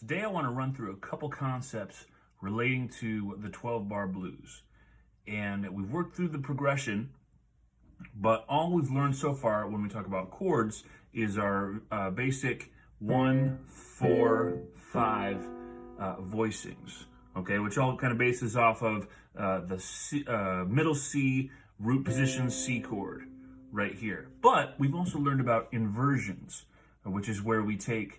Today I want to run through a couple concepts relating to the 12-bar blues. And we've worked through the progression, but all we've learned so far when we talk about chords is our basic 1, 4, 5 voicings, okay, which all kind of bases off of the C, middle C, root position C chord right here. But we've also learned about inversions, which is where we take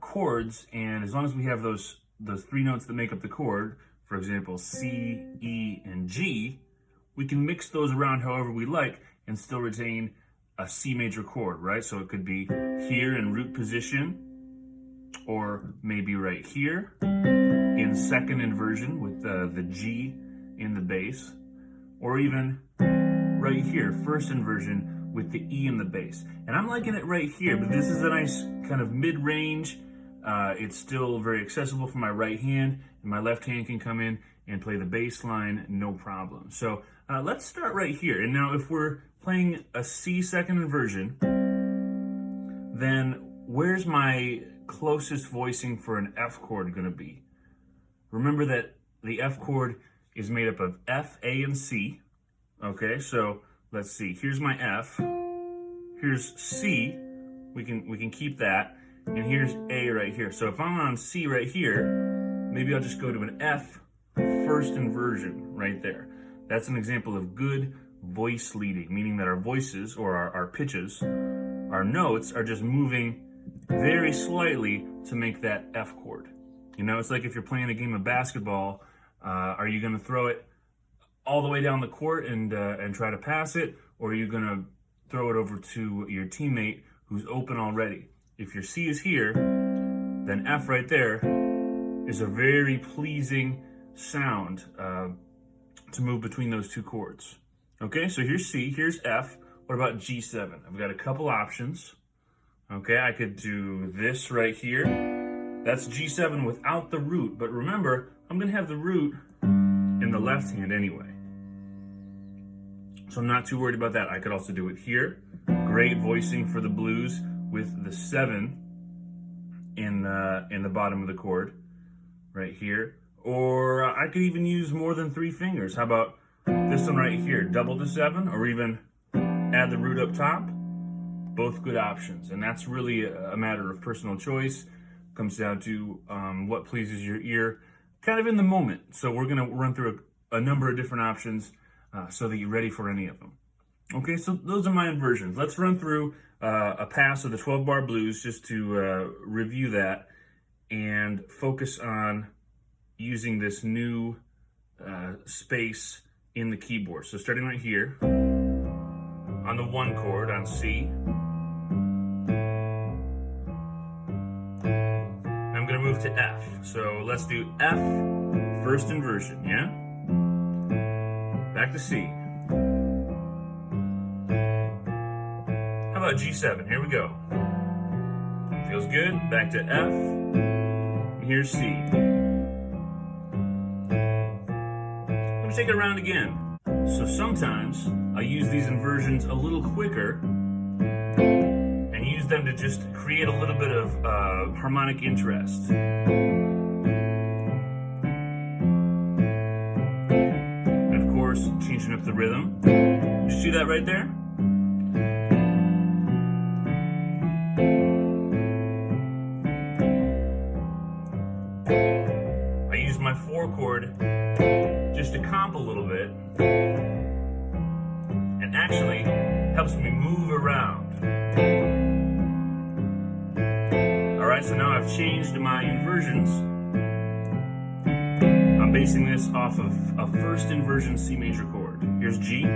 chords, and as long as we have those three notes that make up the chord, for example, C, E, and G, we can mix those around however we like and still retain a C major chord, right? So it could be here in root position, or maybe right here in second inversion with the G in the bass, or even right here, first inversion with the E in the bass. And I'm liking it right here, but this is a nice kind of mid-range. It's still very accessible for my right hand, and my left hand can come in and play the bass line, no problem. So let's start right here. And now if we're playing a C second inversion, then where's my closest voicing for an F chord gonna be? Remember that the F chord is made up of F, A, and C. Okay, so let's see. Here's my F. Here's C. We can keep that. And here's A right here. So if I'm on C right here, maybe I'll just go to an F first inversion right there. That's an example of good voice leading, meaning that our voices or our pitches, our notes are just moving very slightly to make that F chord. You know, it's like if you're playing a game of basketball, are you going to throw it all the way down the court and try to pass it, or are you going to throw it over to your teammate who's open already? If your C is here, then F right there is a very pleasing sound to move between those two chords. Okay, so here's C, here's F. What about G7? I've got a couple options. Okay, I could do this right here. That's G7 without the root, but remember, I'm gonna have the root in the left hand anyway. So I'm not too worried about that. I could also do it here. Great voicing for the blues with the 7 in the bottom of the chord right here. Or I could even use more than 3 fingers. How about this one right here? Double the 7, or even add the root up top. Both good options. And that's really a matter of personal choice. Comes down to what pleases your ear kind of in the moment. So we're gonna run through a number of different options so that you're ready for any of them. Okay, so those are my inversions. Let's run through a pass of the 12-bar blues just to review that and focus on using this new space in the keyboard. So starting right here on the 1 chord on C, I'm gonna move to F. So let's do F first inversion, yeah? Back to C. How about G7? Here we go. Feels good. Back to F. And here's C. Let me take it around again. So sometimes I use these inversions a little quicker and use them to just create a little bit of harmonic interest. And of course, changing up the rhythm. Did you see that right there? I use my 4 chord just to comp a little bit, and actually helps me move around. All right, so now I've changed my inversions. I'm basing this off of a first inversion C major chord. Here's G.